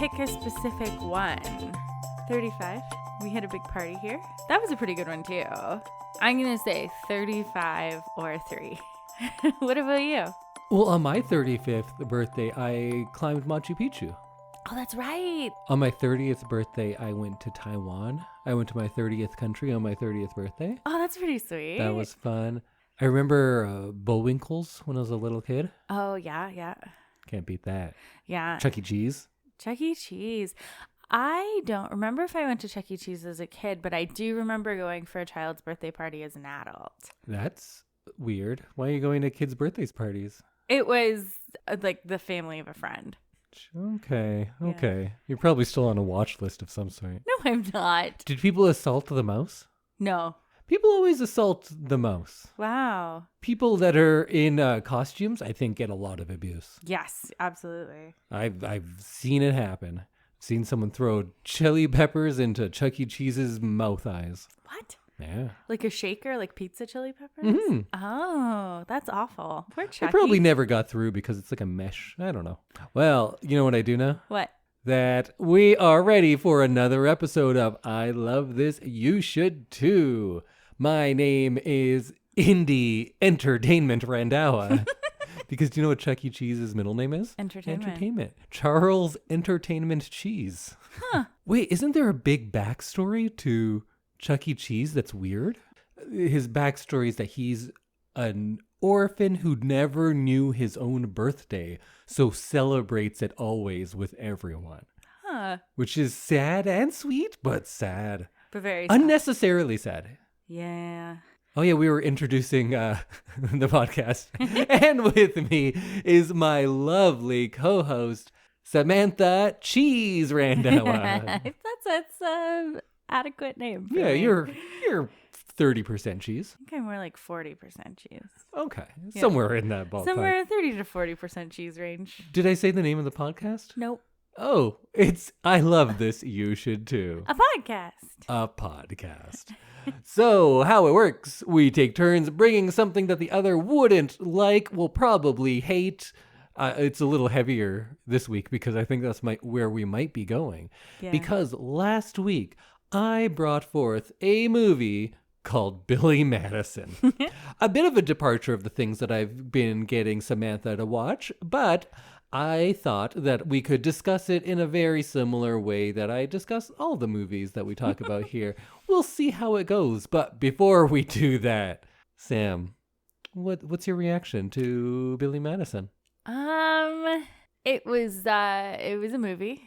pick a specific one. 35. We had a big party here. That was a pretty good one, too. I'm going to say 35 or 3. What about you? Well, on my 35th birthday, I climbed Machu Picchu. Oh, that's right. On my 30th birthday, I went to Taiwan. I went to my 30th country on my 30th birthday. Oh, that's pretty sweet. That was fun. I remember Bullwinkles when I was a little kid. Oh, yeah. Can't beat that. Yeah. Chuck E. Cheese. Chuck E. Cheese. I don't remember if I went to Chuck E. Cheese as a kid, but I do remember going for a child's birthday party as an adult. That's weird. Why are you going to kids' birthday parties? It was like the family of a friend. Okay. Yeah. You're probably still on a watch list of some sort. No, I'm not. Did people assault the mouse? No. People always assault the mouse. Wow. People that are in costumes, I think, get a lot of abuse. Yes, absolutely. I've seen it happen. Seen someone throw chili peppers into Chuck E. Cheese's mouth eyes. What? Yeah. Like a shaker, like pizza chili peppers? Mm-hmm. Oh, that's awful. Poor Chucky. It probably never got through because it's like a mesh. I don't know. Well, you know what I do know? What? That we are ready for another episode of I Love This, You Should Too. My name is Indy Entertainment Randhawa. Because do you know what Chuck E. Cheese's middle name is? Entertainment. Charles Entertainment Cheese. Huh. Wait, isn't there a big backstory to Chuck E. Cheese that's weird? His backstory is that he's an orphan who never knew his own birthday, so celebrates it always with everyone. Huh. Which is sad and sweet, but sad. But very sad. Unnecessarily sad. Yeah. Oh, yeah, we were introducing the podcast. And with me is my lovely co-host, Samantha Cheese Randhawa. That's an adequate name for Yeah, me. you're 30% cheese. I think I'm more like 40% cheese. Okay, Yeah. somewhere in that ballpark. Somewhere 30 to 40% cheese range. Did I say the name of the podcast? Nope. Oh, it's I Love This, You Should Too. A podcast. A podcast. So, how it works, we take turns bringing something that the other wouldn't like, will probably hate. It's a little heavier this week because I think that's where we might be going. Yeah. Because last week, I brought forth a movie called Billy Madison. A bit of a departure of the things that I've been getting Samantha to watch, but I thought that we could discuss it in a very similar way that I discuss all the movies that we talk about here. We'll see how it goes. But before we do that, Sam, what's your reaction to Billy Madison? It was a movie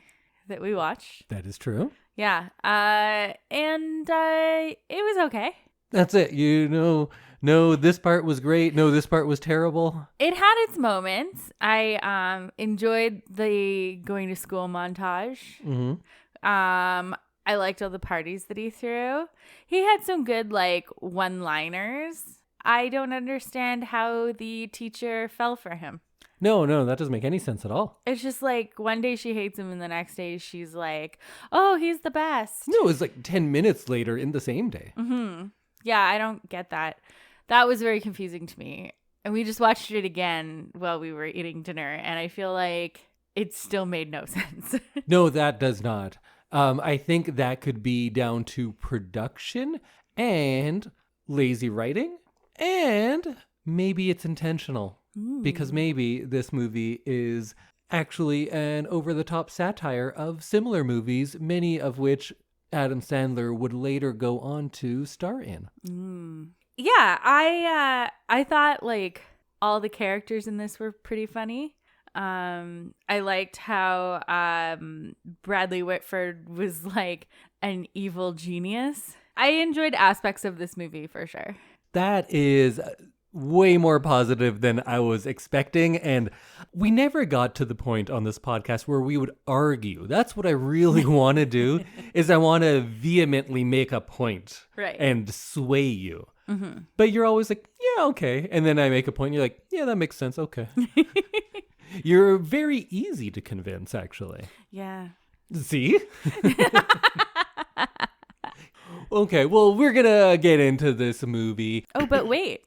that we watched. That is true. Yeah. And it was okay. That's it. You know, no, this part was great. No, this part was terrible. It had its moments. I enjoyed the going to school montage. Mm-hmm. I liked all the parties that he threw. He had some good like one-liners. I don't understand how the teacher fell for him. No, that doesn't make any sense at all. It's just like one day she hates him and the next day she's like, oh, he's the best. No, it was like 10 minutes later in the same day. Mm-hmm. Yeah, I don't get that. That was very confusing to me. And we just watched it again while we were eating dinner. And I feel like it still made no sense. No, that does not. I think that could be down to production and lazy writing. And maybe it's intentional. Because maybe this movie is actually an over-the-top satire of similar movies, many of which Adam Sandler would later go on to star in. Yeah, I thought like all the characters in this were pretty funny. I liked how Bradley Whitford was like an evil genius. I enjoyed aspects of this movie for sure. That is way more positive than I was expecting. And we never got to the point on this podcast where we would argue. That's what I really want to do, is I want to vehemently make a point and sway you. Mm-hmm. But you're always like, yeah, okay. And then I make a point and you're like, yeah, that makes sense. Okay. You're very easy to convince, actually. Yeah. See? Okay, well, we're going to get into this movie. Oh, but wait.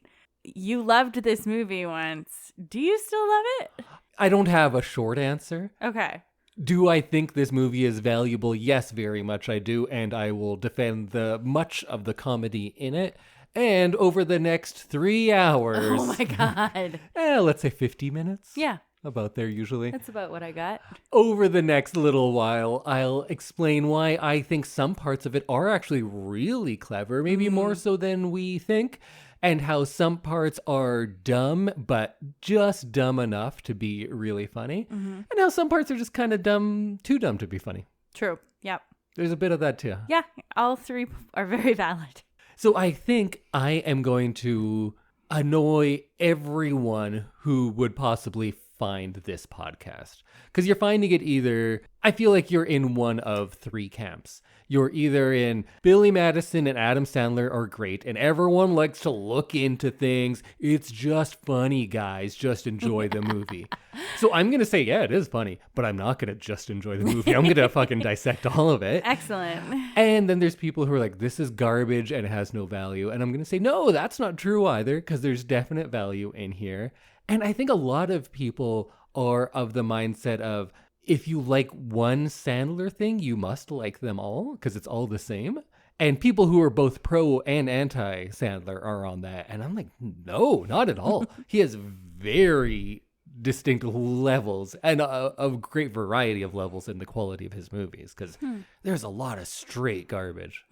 You loved this movie once. Do you still love it? I don't have a short answer. Okay. Do I think this movie is valuable? Yes, very much I do, and I will defend much of the comedy in it. And over the next 3 hours... Oh my God. Let's say 50 minutes? Yeah. About there usually. That's about what I got. Over the next little while, I'll explain why I think some parts of it are actually really clever, maybe more so than we think, and how some parts are dumb, but just dumb enough to be really funny, and how some parts are just kind of dumb, too dumb to be funny. True. Yep. There's a bit of that too. Yeah. All three are very valid. So I think I am going to annoy everyone who would possibly find this podcast, because you're finding it either, I feel like you're in one of three camps. You're either in Billy Madison and Adam Sandler are great and everyone likes to look into things. It's just funny, guys. Just enjoy the movie. So I'm going to say, yeah, it is funny, but I'm not going to just enjoy the movie. I'm going to fucking dissect all of it. Excellent. And then there's people who are like, this is garbage and it has no value. And I'm going to say, no, that's not true either, because there's definite value in here. And I think a lot of people are of the mindset of, if you like one Sandler thing, you must like them all because it's all the same. And people who are both pro and anti Sandler are on that. And I'm like, no, not at all. He has very distinct levels and a great variety of levels in the quality of his movies, because there's a lot of straight garbage.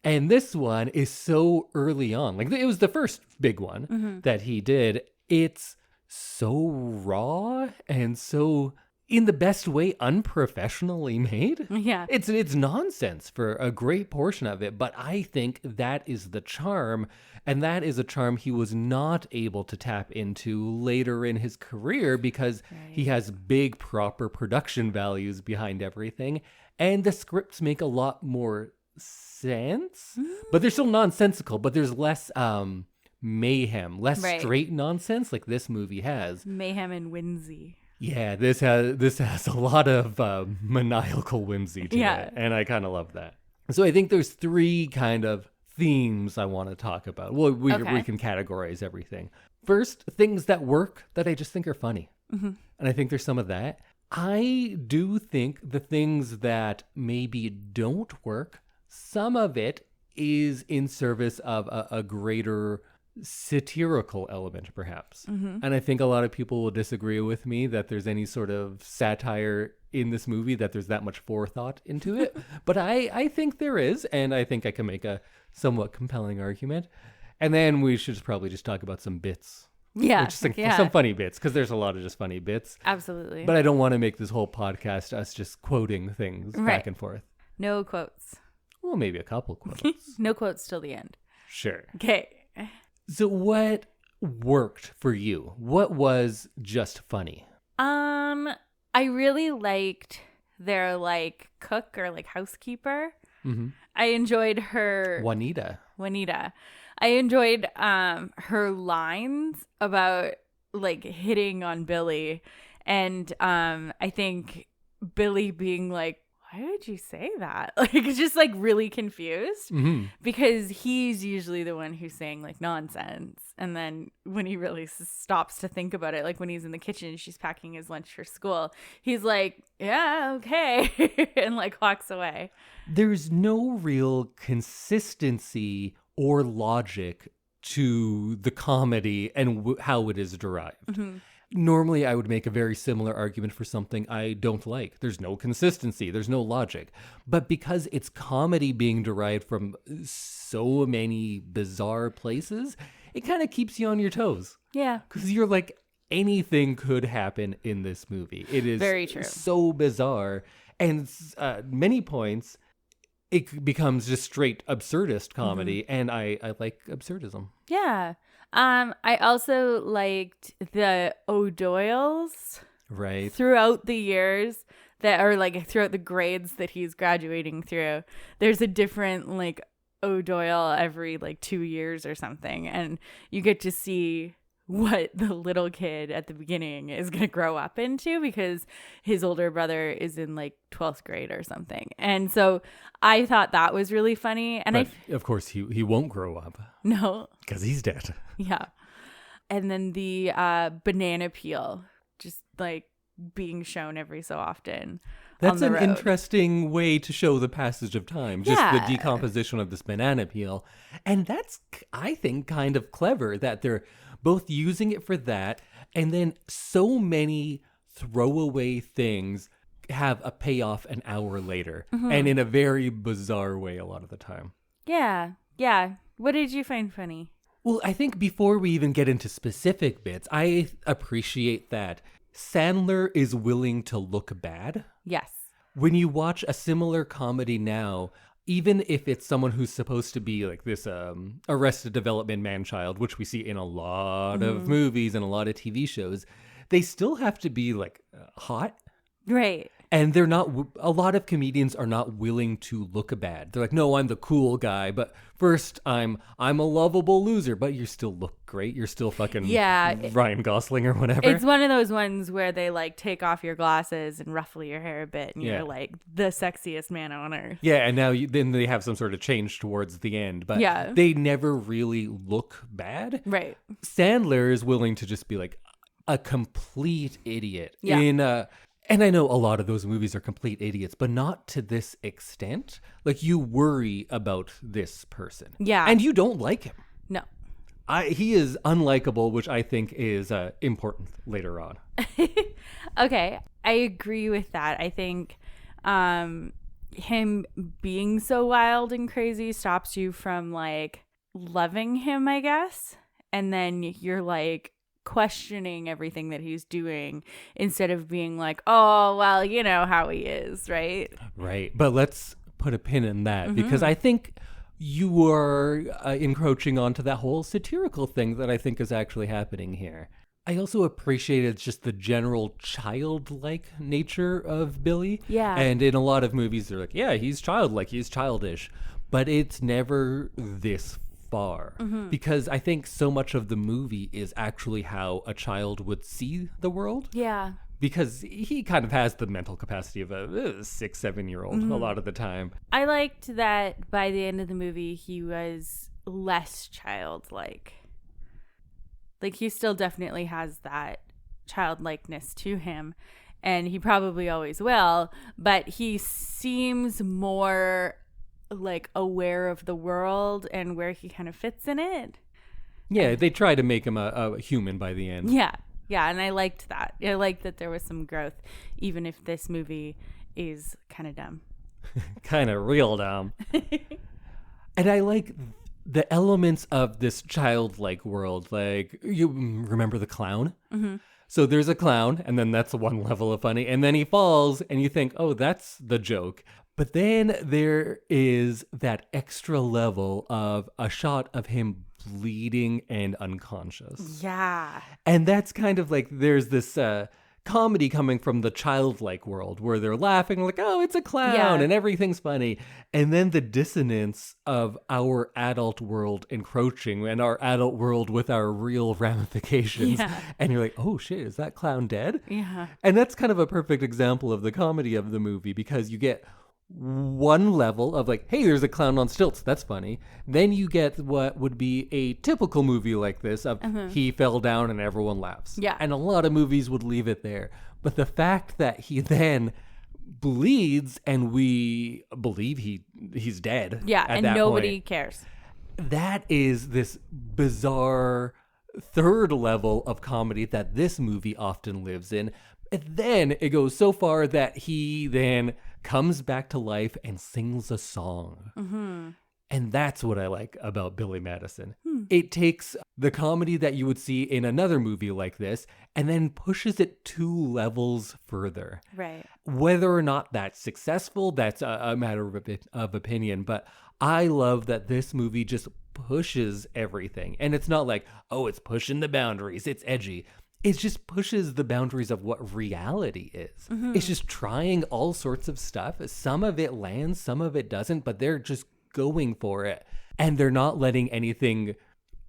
And this one is so early on. Like, it was the first big one that he did. It's so raw and so, in the best way, unprofessionally made. Yeah. It's nonsense for a great portion of it, but I think that is the charm, and that is a charm he was not able to tap into later in his career, because he has big, proper production values behind everything, and the scripts make a lot more sense, but they're still nonsensical, but there's less mayhem, less straight nonsense like this movie has. Mayhem and whimsy. Yeah, this has a lot of maniacal whimsy to it, and I kind of love that. So I think there's three kind of themes I want to talk about. Well, we can categorize everything. First, things that work that I just think are funny. And I think there's some of that. I do think the things that maybe don't work, some of it is in service of a greater satirical element, perhaps. And I think a lot of people will disagree with me that there's any sort of satire in this movie, that there's that much forethought into it. But I think there is, and I think I can make a somewhat compelling argument. And then we should probably just talk about some bits. Yeah. Some funny bits, because there's a lot of just funny bits. Absolutely. But I don't want to make this whole podcast us just quoting things back and forth. No quotes. Well, maybe a couple quotes. No quotes till the end. Sure. Okay. So what worked for you? What was just funny? I really liked their cook or housekeeper. I enjoyed her Juanita. I enjoyed her lines about hitting on Billy, and I think Billy being like, why would you say that? Just really confused, because he's usually the one who's saying nonsense. And then when he really stops to think about it, when he's in the kitchen, she's packing his lunch for school, he's like, yeah, okay. And walks away. There's no real consistency or logic to the comedy and how it is derived. Normally, I would make a very similar argument for something I don't like. There's no consistency. There's no logic. But because it's comedy being derived from so many bizarre places, it kind of keeps you on your toes. Yeah. Because you're like, anything could happen in this movie. It is very true. So bizarre. And many points, it becomes just straight absurdist comedy. And I like absurdism. Yeah. I also liked the O'Doyles throughout the years that are throughout the grades that he's graduating through. There's a different O'Doyle every 2 years or something, and you get to see what the little kid at the beginning is going to grow up into, because his older brother is in 12th grade or something. And so I thought that was really funny. And but of course he won't grow up. No. Because he's dead. Yeah. And then the banana peel, just being shown every so often. That's on the an road. interesting way to show the passage of time, just the decomposition of this banana peel. And that's, I think, kind of clever that they're both using it for that, and then so many throwaway things have a payoff an hour later, and in a very bizarre way a lot of the time. Yeah. What did you find funny? Well, I think before we even get into specific bits, I appreciate that Sandler is willing to look bad. Yes. When you watch a similar comedy now, even if it's someone who's supposed to be like this Arrested Development man-child, which we see in a lot of movies and a lot of TV shows, they still have to be like hot. Right. And they're not, a lot of comedians are not willing to look bad. They're like, no, I'm the cool guy, but first I'm a lovable loser, but you still look great. You're still fucking Ryan Gosling or whatever. It's one of those ones where they like take off your glasses and ruffle your hair a bit and you're like the sexiest man on earth. Yeah, and now then they have some sort of change towards the end, but they never really look bad. Right. Sandler is willing to just be like a complete idiot and I know a lot of those movies are complete idiots, but not to this extent. Like, you worry about this person. Yeah. And you don't like him. No. He is unlikable, which I think is important later on. Okay. I agree with that. I think him being so wild and crazy stops you from, like, loving him, I guess. And then you're, like, questioning everything that he's doing instead of being like, oh, well, you know how he is, right? Right. But let's put a pin in that because I think you are encroaching onto that whole satirical thing that I think is actually happening here. I also appreciated just the general childlike nature of Billy. Yeah. And in a lot of movies, they're like, yeah, he's childlike, he's childish. But it's never this far because I think so much of the movie is actually how a child would see the world. Yeah. Because he kind of has the mental capacity of a 6-7-year-old a lot of the time. I liked that by the end of the movie, he was less childlike. Like, he still definitely has that childlikeness to him, and he probably always will, but he seems more like aware of the world and where he kind of fits in it. Yeah, they try to make him a human by the end. Yeah, and I liked that. I liked that there was some growth, even if this movie is kind of dumb. Kind of real dumb. And I like the elements of this childlike world. Like, you remember the clown? Mm-hmm. So there's a clown, and then that's one level of funny, and then he falls, and you think, oh, that's the joke. But then there is that extra level of a shot of him bleeding and unconscious. Yeah. And that's kind of like there's this comedy coming from the childlike world where they're laughing like, oh, it's a clown and everything's funny. And then the dissonance of our adult world encroaching and our adult world with our real ramifications. Yeah. And you're like, oh shit, is that clown dead? Yeah. And that's kind of a perfect example of the comedy of the movie because you get one level of like, hey, there's a clown on stilts, that's funny. Then you get what would be a typical movie like this of he fell down and everyone laughs. Yeah. And a lot of movies would leave it there. But the fact that he then bleeds and we believe he's dead. Yeah, at and that nobody point, cares. That is this bizarre third level of comedy that this movie often lives in. And then it goes so far that he then comes back to life and sings a song. Mm-hmm. And that's what I like about Billy Madison. It takes the comedy that you would see in another movie like this and then pushes it 2 levels further. Right. Whether or not that's successful, that's a matter of opinion. But I love that this movie just pushes everything. And it's not like, oh, it's pushing the boundaries, it's edgy. It just pushes the boundaries of what reality is. Mm-hmm. It's just trying all sorts of stuff. Some of it lands, some of it doesn't, but they're just going for it. And they're not letting anything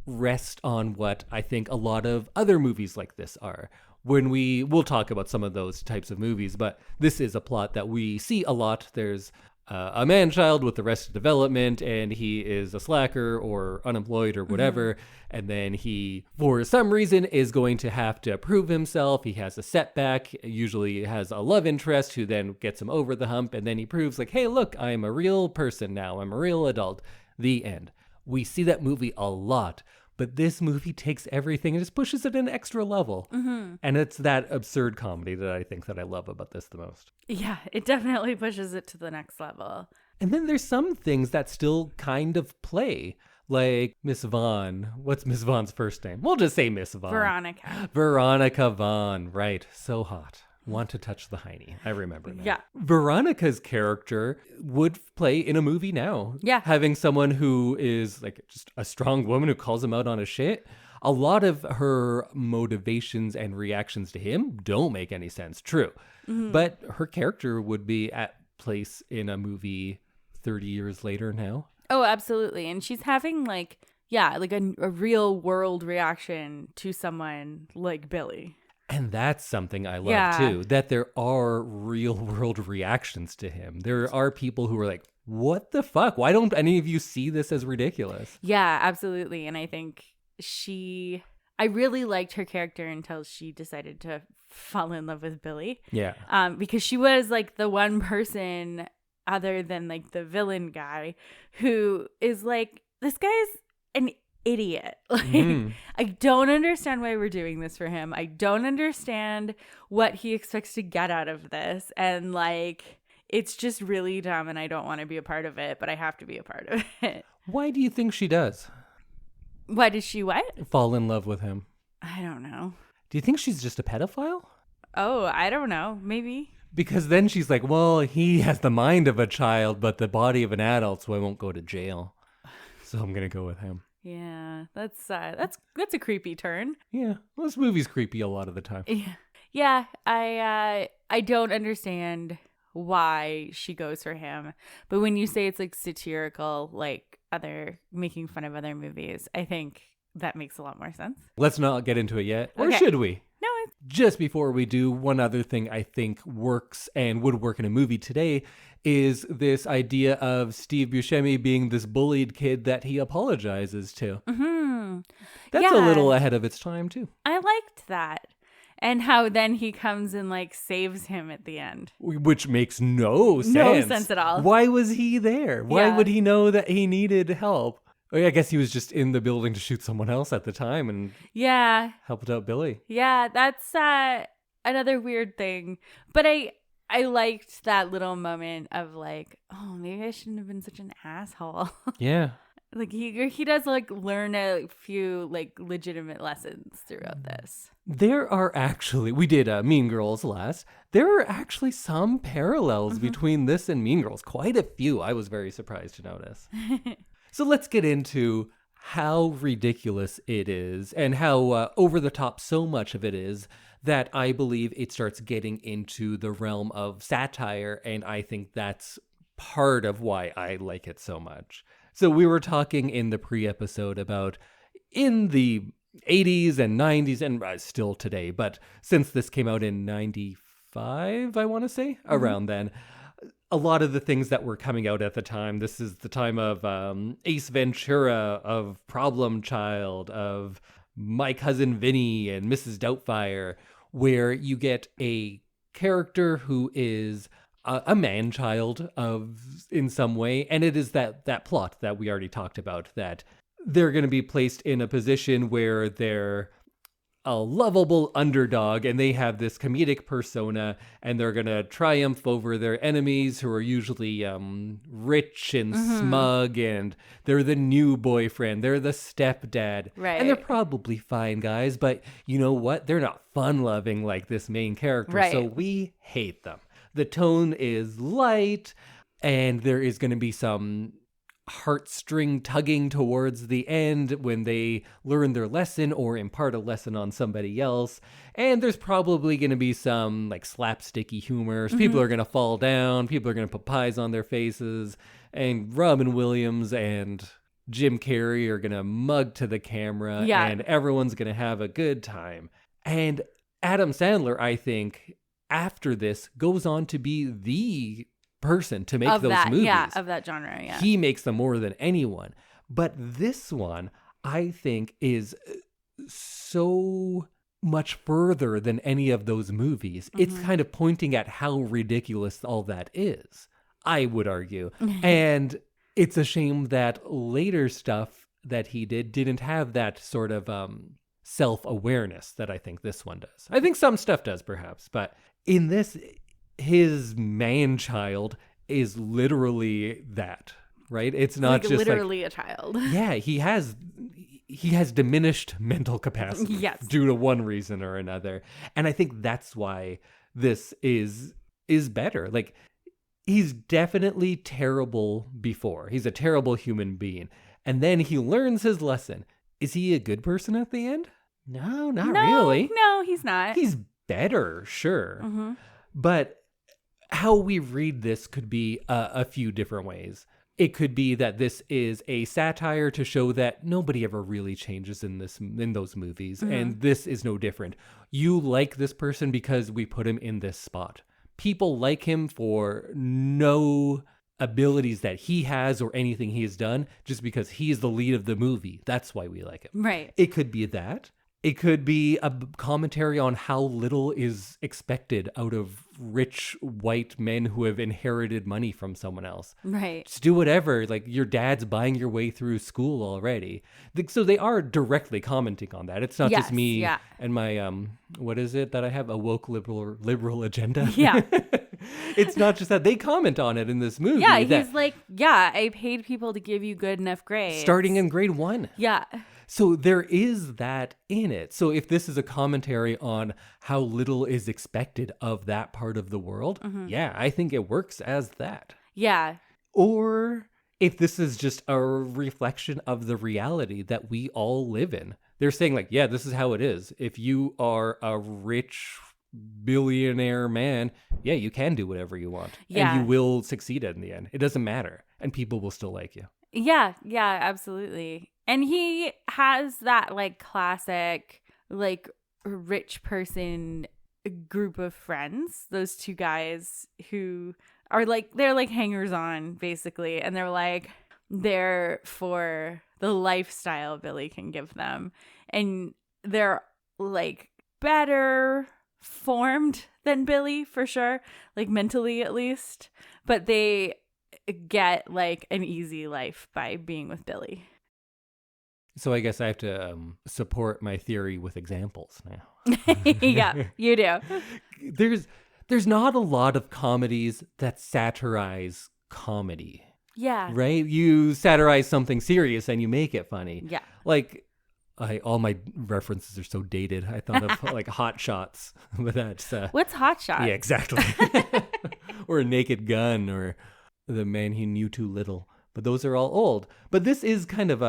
rest on what I think a lot of other movies like this are. We'll talk about some of those types of movies, but this is a plot that we see a lot. There's a man-child with Arrested Development, and he is a slacker or unemployed or whatever, and then he, for some reason, is going to have to prove himself. He has a setback, usually has a love interest who then gets him over the hump, and then he proves like, hey, look, I'm a real person now. I'm a real adult. The end. We see that movie a lot, but this movie takes everything and just pushes it an extra level. And it's that absurd comedy that I think that I love about this the most. Yeah, it definitely pushes it to the next level. And then there's some things that still kind of play, like Miss Vaughn. What's Miss Vaughn's first name? We'll just say Miss Vaughn. Veronica. Veronica Vaughn, right. So hot. Want to touch the hiney. I remember that. Yeah. Veronica's character would play in a movie now. Yeah. Having someone who is like just a strong woman who calls him out on his shit. A lot of her motivations and reactions to him don't make any sense. True. But her character would be at place in a movie 30 years later now. Oh, absolutely. And she's having like a real world reaction to someone like Billy. And that's something I love too, that there are real world reactions to him. There are people who are like, what the fuck? Why don't any of you see this as ridiculous? Yeah, absolutely. And I think I really liked her character until she decided to fall in love with Billy. Yeah. Because she was like the one person other than like the villain guy who is like, this guy's an idiot. Like, I don't understand why we're doing this for him. I don't understand what he expects to get out of this. And like, it's just really dumb and I don't want to be a part of it, but I have to be a part of it. Why do you think she does? Why does she what? Fall in love with him. I don't know. Do you think she's just a pedophile? Oh, I don't know. Maybe. Because then she's like, well, he has the mind of a child, but the body of an adult, so I won't go to jail. So I'm going to go with him. Yeah, that's a creepy turn. Yeah, well, this movie's creepy a lot of the time. Yeah, I don't understand why she goes for him. But when you say it's like satirical, like making fun of other movies, I think that makes a lot more sense. Let's not get into it yet. Or Okay. should we? No, Just before we do, one other thing I think works and would work in a movie today is this idea of Steve Buscemi being this bullied kid that he apologizes to. That's a little ahead of its time, too. I liked that. And how then he comes and like saves him at the end. Which makes no sense. No sense at all. Why was he there? Why Yeah. would he know that he needed help? I guess he was just in the building to shoot someone else at the time and helped out Billy. Yeah, that's another weird thing. But I liked that little moment of like, oh, maybe I shouldn't have been such an asshole. Yeah. Like he does like learn a few like legitimate lessons throughout this. There are actually, we did Mean Girls last. There are actually some parallels between this and Mean Girls. Quite a few. I was very surprised to notice. So let's get into how ridiculous it is and how over the top so much of it is that I believe it starts getting into the realm of satire. And I think that's part of why I like it so much. So we were talking in the pre-episode about in the 80s and 90s and still today, but since this came out in 95, I want to say, around then, a lot of the things that were coming out at the time, this is the time of Ace Ventura, of Problem Child, of My Cousin Vinny and Mrs. Doubtfire, where you get a character who is a man-child in some way, and it is that plot that we already talked about, that they're going to be placed in a position where they're a lovable underdog and they have this comedic persona and they're going to triumph over their enemies who are usually rich and smug, and they're the new boyfriend, they're the stepdad. Right. And they're probably fine guys, but you know what? They're not fun-loving like this main character, right. So we hate them. The tone is light and there is going to be some heartstring tugging towards the end when they learn their lesson or impart a lesson on somebody else. And there's probably going to be some like slapsticky humor. People are going to fall down. People are going to put pies on their faces. And Robin Williams and Jim Carrey are going to mug to the camera. Yeah. And everyone's going to have a good time. And Adam Sandler, I think, after this, goes on to be the person to make of those that, movies. Yeah, of that genre, yeah. He makes them more than anyone. But this one, I think, is so much further than any of those movies. It's kind of pointing at how ridiculous all that is, I would argue. And it's a shame that later stuff that he didn't have that sort of self-awareness that I think this one does. I think some stuff does, perhaps, but in this, his man-child is literally that, right? It's not just literally a child. Yeah, he has diminished mental capacity Yes. due to one reason or another. And I think that's why this is better. Like, he's definitely terrible before. He's a terrible human being. And then he learns his lesson. Is he a good person at the end? No, not really. No, he's not. He's better, sure. But how we read this could be a few different ways. It could be that this is a satire to show that nobody ever really changes in those movies, and this is no different. You like this person because we put him in this spot. People like him for no abilities that he has or anything he has done, just because he is the lead of the movie. That's why we like him. Right. It could be that. It could be a commentary on how little is expected out of rich white men who have inherited money from someone else. Right. Just do whatever. Like, your dad's buying your way through school already. So they are directly commenting on that. It's not just me and my, what is it that I have? A woke liberal agenda? Yeah. It's not just that. They comment on it in this movie. Yeah, he's like, I paid people to give you good enough grades. Starting in grade 1. Yeah. So there is that in it. So if this is a commentary on how little is expected of that part of the world, yeah, I think it works as that. Yeah. Or if this is just a reflection of the reality that we all live in. They're saying, like, yeah, this is how it is. If you are a rich billionaire man, yeah, you can do whatever you want. Yeah. And you will succeed in the end. It doesn't matter. And people will still like you. Yeah, absolutely. And he has that, like, classic, like, rich person group of friends. Those two guys who are, like, they're, like, hangers-on, basically. And they're, like, there for the lifestyle Billy can give them. And they're, like, better formed than Billy, for sure. Like, mentally, at least. But they get, like, an easy life by being with Billy. So I guess I have to support my theory with examples now. Yeah, you do. There's not a lot of comedies that satirize comedy. Yeah. Right? You satirize something serious and you make it funny. Yeah. Like, all my references are so dated. I thought of like Hot Shots, but that's what's Hot Shots? Yeah, exactly. Or A Naked Gun, or The Man Who Knew Too Little. But those are all old. But this is kind of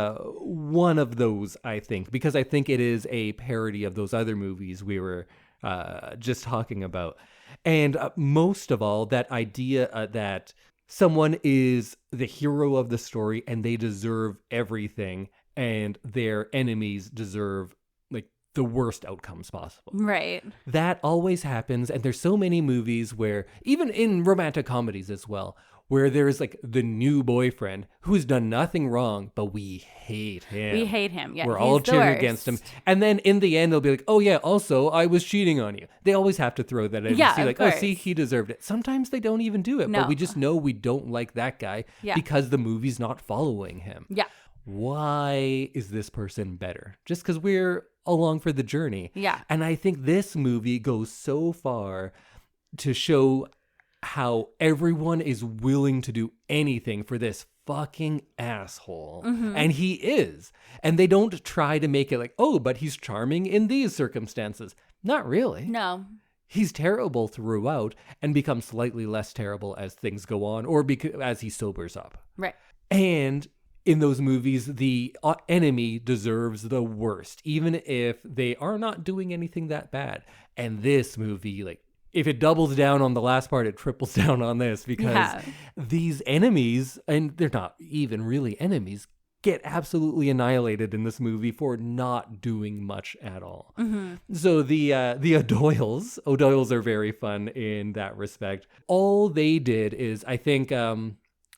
one of those, I think, because I think it is a parody of those other movies we were just talking about. And most of all, that idea that someone is the hero of the story and they deserve everything, and their enemies deserve, like, the worst outcomes possible. Right. That always happens. And there's so many movies where, even in romantic comedies as well, where there's, like, the new boyfriend who's done nothing wrong, but we hate him. We hate him. Yeah, we're all cheering against him. And then in the end, they'll be like, oh, yeah, also, I was cheating on you. They always have to throw that in. Yeah, and see, like, course. oh, see, he deserved it. Sometimes they don't even do it, No. but we just know we don't like that guy because the movie's not following him. Yeah. Why is this person better? Just because we're along for the journey. Yeah. And I think this movie goes so far to show how everyone is willing to do anything for this fucking asshole. And he is. And they don't try to make it like, oh, but he's charming in these circumstances. Not really. No. He's terrible throughout and becomes slightly less terrible as things go on, or as he sobers up. Right. And in those movies, the enemy deserves the worst, even if they are not doing anything that bad. And this movie, like, if it doubles down on the last part, it triples down on this, because these enemies, and they're not even really enemies, get absolutely annihilated in this movie for not doing much at all. So the O'Doyles are very fun in that respect. All they did is, I think,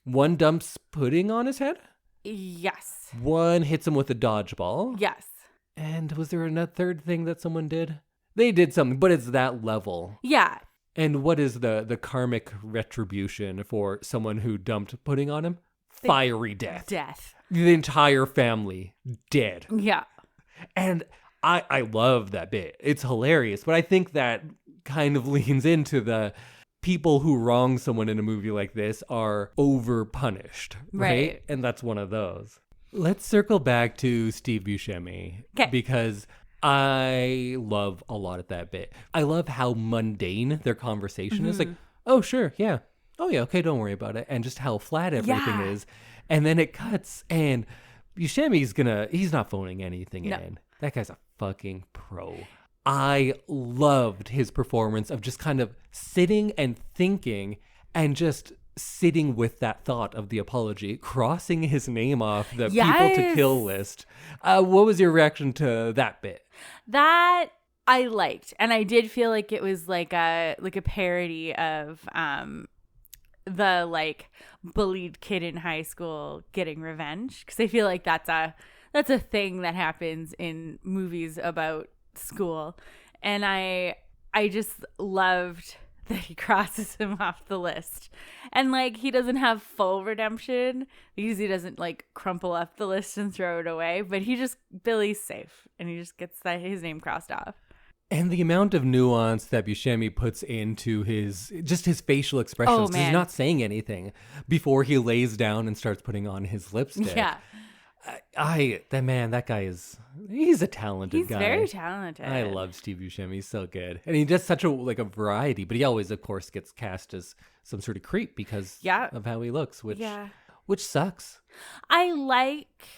one dumps pudding on his head. Yes. One hits him with a dodgeball. Yes. And was there a third thing that someone did? They did something, but it's that level. Yeah. And what is the karmic retribution for someone who dumped pudding on him? Fiery death. Death. The entire family dead. Yeah. And I love that bit. It's hilarious. But I think that kind of leans into the people who wrong someone in a movie like this are over punished. Right? And that's one of those. Let's circle back to Steve Buscemi. Okay. Because I love a lot of that bit. I love how mundane their conversation is. Like, oh, sure, yeah. Oh, yeah, okay, don't worry about it. And just how flat everything is. And then it cuts, and Buscemi's he's not phoning anything in. That guy's a fucking pro. I loved his performance of just kind of sitting and thinking and just sitting with that thought of the apology, crossing his name off the people to kill list. What was your reaction to that bit? That I liked, and I did feel like it was like a parody of the like bullied kid in high school getting revenge, because I feel like that's a thing that happens in movies about school, and I just loved that he crosses him off the list, and like he doesn't have full redemption because he doesn't like crumple up the list and throw it away, but Billy's safe and he just gets his name crossed off. And the amount of nuance that Buscemi puts into his facial expressions. He's not saying anything before he lays down and starts putting on his lipstick. Yeah. That guy he's a talented guy. He's very talented. I love Steve Buscemi. He's so good. And he does such a variety, but he always, of course, gets cast as some sort of creep because of how he looks, which sucks. I like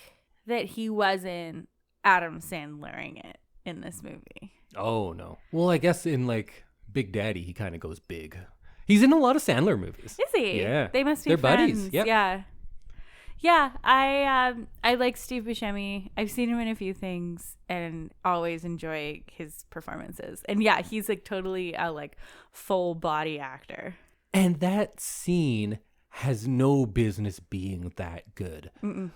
that he wasn't Adam Sandlering it in this movie. Oh, no. Well, I guess in like Big Daddy, he kind of goes big. He's in a lot of Sandler movies. Is he? Yeah. They must be They're friends. buddies. Yep. Yeah. Yeah, I like Steve Buscemi. I've seen him in a few things and always enjoy his performances. And yeah, he's like totally a like full body actor. And that scene has no business being that good.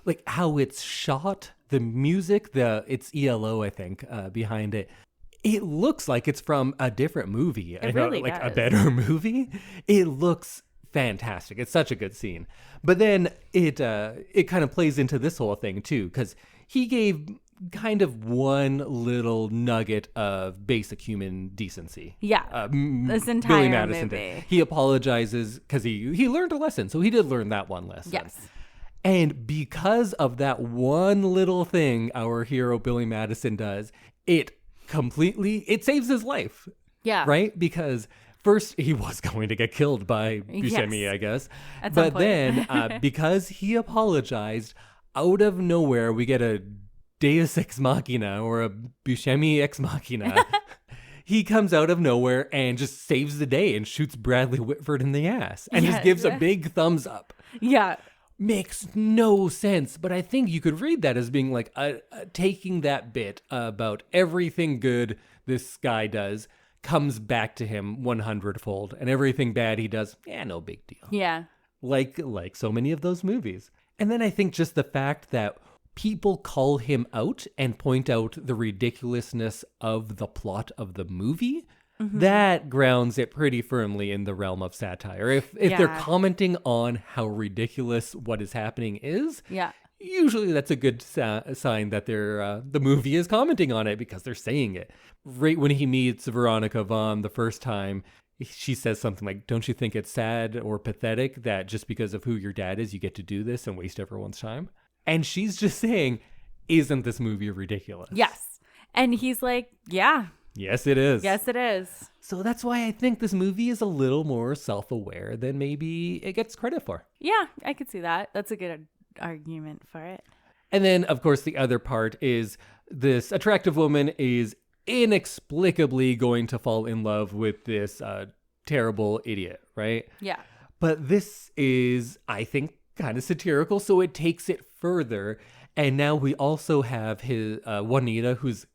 Like how it's shot, the music, it's ELO, I think, behind it. It looks like it's from a different movie. It really does. A better movie. It looks fantastic. It's such a good scene. But then it kind of plays into this whole thing too, because he gave kind of one little nugget of basic human decency. Yeah, this entire Billy Madison movie. did. He apologizes because he learned a lesson, so he did learn that one lesson. Yes. And because of that one little thing our hero Billy Madison does, it saves his life. Yeah. Right? Because first, he was going to get killed by Buscemi, I guess. But then, because he apologized, out of nowhere, we get a Deus Ex Machina or a Buscemi Ex Machina. He comes out of nowhere and just saves the day and shoots Bradley Whitford in the ass and just gives a big thumbs up. Yeah. Makes no sense, but I think you could read that as being like taking that bit about everything good this guy does comes back to him 100-fold, and everything bad he does, no big deal. Yeah. Like so many of those movies. And then I think just the fact that people call him out and point out the ridiculousness of the plot of the movie, that grounds it pretty firmly in the realm of satire. If they're commenting on how ridiculous what is happening is, usually that's a good sign that the movie is commenting on it because they're saying it. Right when he meets Veronica Vaughn the first time, she says something like, don't you think it's sad or pathetic that just because of who your dad is, you get to do this and waste everyone's time? And she's just saying, isn't this movie ridiculous? Yes. And he's like, yeah. Yes, it is. Yes, it is. So that's why I think this movie is a little more self-aware than maybe it gets credit for. Yeah, I could see that. That's a good argument for it. And then, of course, the other part is this attractive woman is inexplicably going to fall in love with this terrible idiot, right? Yeah. But this is, I think, kind of satirical, so it takes it further. And now we also have his Juanita, who's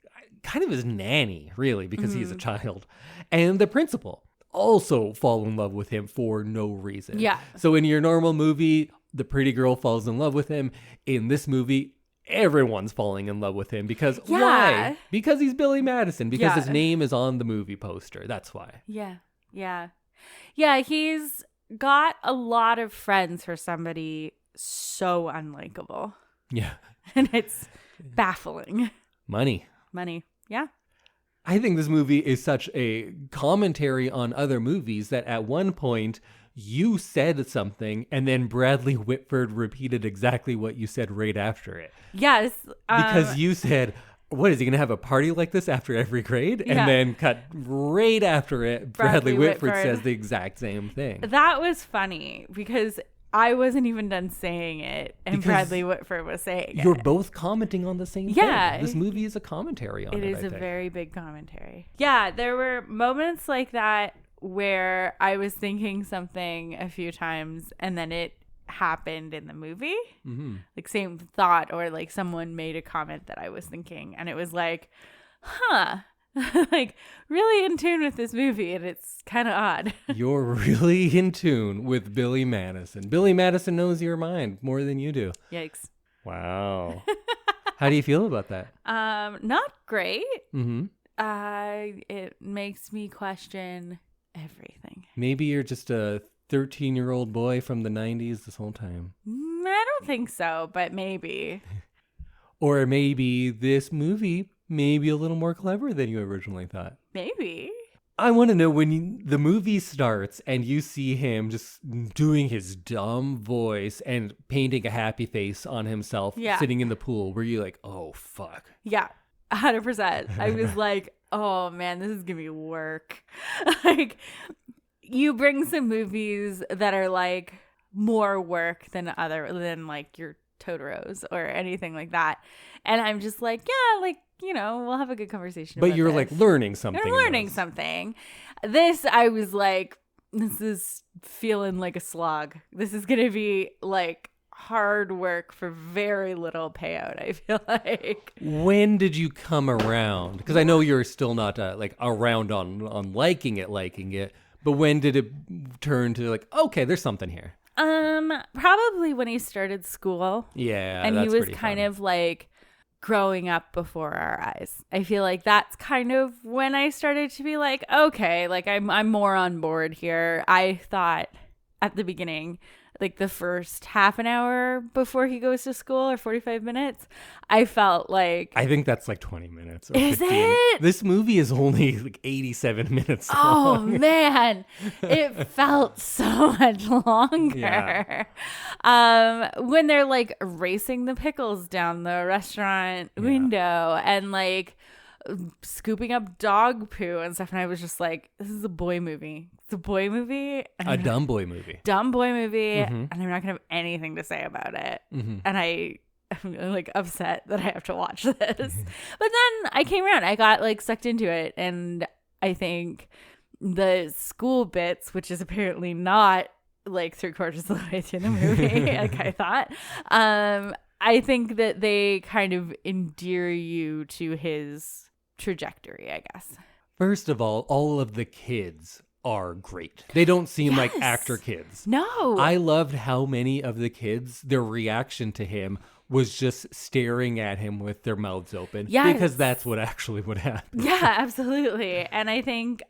kind of his nanny, really, because he's a child. And the principal also fall in love with him for no reason. Yeah. So in your normal movie, the pretty girl falls in love with him. In this movie, everyone's falling in love with him because why? Because he's Billy Madison, because his name is on the movie poster. That's why. Yeah. He's got a lot of friends for somebody so unlikable. Yeah. And it's baffling. Money. Yeah. I think this movie is such a commentary on other movies that at one point you said something and then Bradley Whitford repeated exactly what you said right after it. Yes. Because you said, what, is he going to have a party like this after every grade? And then cut right after it, Bradley Whitford says the exact same thing. That was funny because I wasn't even done saying it, and because Bradley Whitford was saying it. You're both commenting on the same thing. This movie is a commentary on it. It is a very big commentary. Yeah, there were moments like that where I was thinking something a few times, and then it happened in the movie. Mm-hmm. Like same thought, or like someone made a comment that I was thinking, and it was like, huh. Like really in tune with this movie, and it's kind of odd. You're really in tune with Billy Madison. Billy Madison knows your mind more than you do. Yikes. Wow. How do you feel about that? Not great. Mm-hmm. It makes me question everything. Maybe you're just a 13-year-old boy from the 90s this whole time. I don't think so, but maybe. Or maybe this movie may be a little more clever than you originally thought. Maybe. I want to know when the movie starts and you see him just doing his dumb voice and painting a happy face on himself sitting in the pool. Were you like, oh, fuck? Yeah, 100%. I was like, oh, man, this is going to be work. You bring some movies that are like more work than like your Totoro's or anything like that. And I'm just like, we'll have a good conversation but about you're this. Like learning something. You're learning something. This, I was like, this is feeling like a slog. This is going to be like hard work for very little payout, I feel like. When did you come around? Because I know you're still not around on liking it. But when did it turn to like, okay, there's something here? Probably when he started school. Yeah, and he was kind of like growing up before our eyes. I feel like that's kind of when I started to be like, okay, like I'm more on board here. I thought at the beginning, like the first half an hour before he goes to school or 45 minutes, I felt like... I think that's like 20 minutes. Or is 15. it? This movie is only like 87 minutes long. Oh, man. It felt so much longer. Yeah. When they're like racing the pickles down the restaurant window and like scooping up dog poo and stuff. And I was just like, this is a boy movie. It's a boy movie. A dumb boy movie. Dumb boy movie. Mm-hmm. And I'm not going to have anything to say about it. Mm-hmm. And I'm like upset that I have to watch this. But then I came around. I got like sucked into it. And I think the school bits, which is apparently not like 3/4 of the way through the movie, like I thought, I think that they kind of endear you to his trajectory, I guess. First of all of the kids are great. They don't seem like actor kids. No. I loved how many of the kids, their reaction to him was just staring at him with their mouths open. Yes. Because that's what actually would happen. Yeah, absolutely. And I think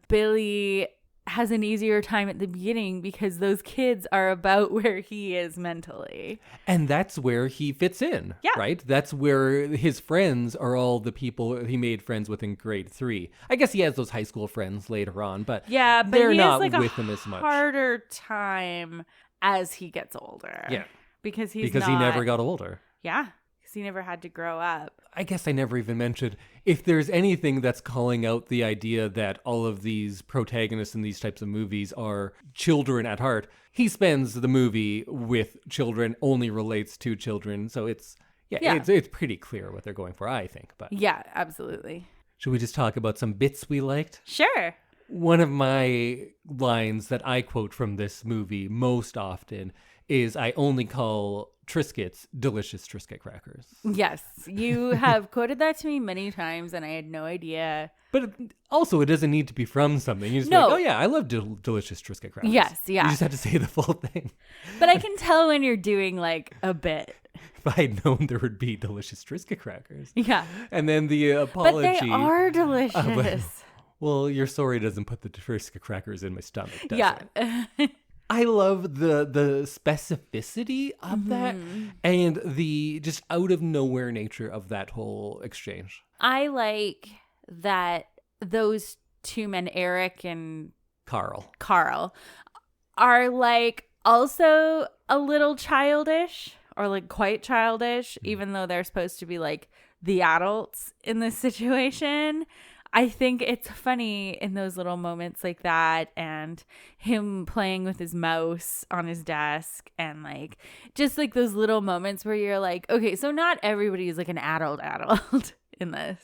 Billy has an easier time at the beginning because those kids are about where he is mentally. And that's where he fits in, right? That's where his friends are all the people he made friends with in grade 3. I guess he has those high school friends later on, but they're not with him as much. Harder time as he gets older. Yeah. Because he never got older. Yeah. Because he never had to grow up. I guess I never even mentioned, if there's anything that's calling out the idea that all of these protagonists in these types of movies are children at heart, he spends the movie with children, only relates to children. So it's pretty clear what they're going for, I think. But yeah, absolutely. Should we just talk about some bits we liked? Sure. One of my lines that I quote from this movie most often is I only call Triscuits delicious Triscuit crackers. Yes, you have quoted that to me many times, and I had no idea. But also, it doesn't need to be from something. You just be like, oh yeah, I love delicious Triscuit crackers. Yes, yeah. You just have to say the full thing. But I can tell when you're doing like a bit. If I had known there would be delicious Triscuit crackers. Yeah. And then the apology. But they are delicious. Well, your sorry doesn't put the Triscuit crackers in my stomach, does yeah. it? I love the specificity of that and the just out of nowhere nature of that whole exchange. I like that those two men, Eric and Carl, are like also a little childish or like quite childish, even though they're supposed to be like the adults in this situation. I think it's funny in those little moments like that, and him playing with his mouse on his desk, and like just like those little moments where you're like, okay, so not everybody is like an adult in this.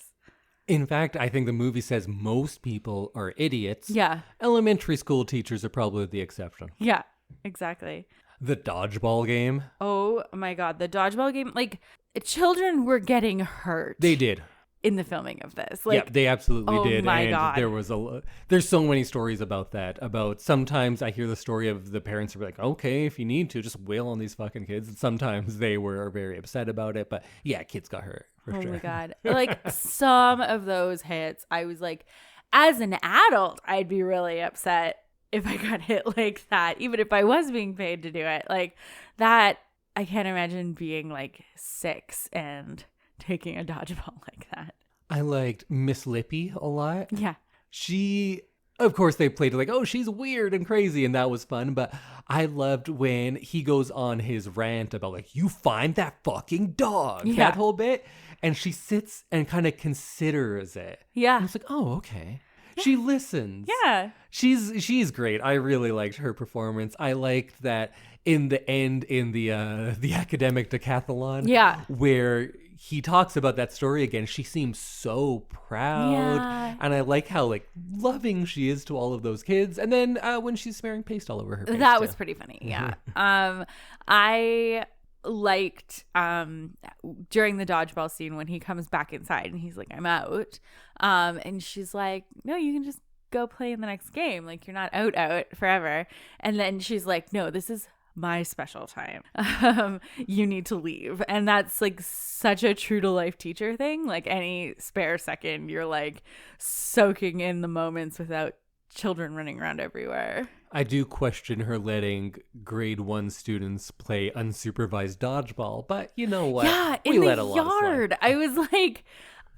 In fact, I think the movie says most people are idiots. Yeah. Elementary school teachers are probably the exception. Yeah, exactly. The dodgeball game. Oh my God. The dodgeball game. Like, children were getting hurt. They did. In the filming of this. Like, yeah, they absolutely did. Oh my and God. There's so many stories about that. About sometimes I hear the story of the parents are like, okay, if you need to, just wail on these fucking kids. And sometimes they were very upset about it. But yeah, kids got hurt. For sure. My God. Like some of those hits, I was like, as an adult, I'd be really upset if I got hit like that, even if I was being paid to do it. Like that, I can't imagine being like 6 and taking a dodgeball like that. I liked Miss Lippy a lot. Yeah. She, of course, they played like, oh, she's weird and crazy, and that was fun. But I loved when he goes on his rant about like, you find that fucking dog. Yeah. That whole bit. And she sits and kind of considers it. Yeah. And it's like, oh, okay. Yeah. She listens. Yeah. She's great. I really liked her performance. I liked that in the end, in the academic decathlon. Yeah. Where he talks about that story again, she seems so proud. Yeah. And I like how like loving she is to all of those kids. And then when she's smearing paste all over her face. That was pretty funny. Yeah. I liked during the dodgeball scene when he comes back inside and he's like, I'm out. And she's like, no, you can just go play in the next game. Like, you're not out forever. And then she's like, no, this is my special time. You need to leave. And that's like such a true to life teacher thing. Like any spare second, you're like soaking in the moments without children running around everywhere. I do question her letting grade 1 students play unsupervised dodgeball, but you know what? Yeah, in the yard. I was like,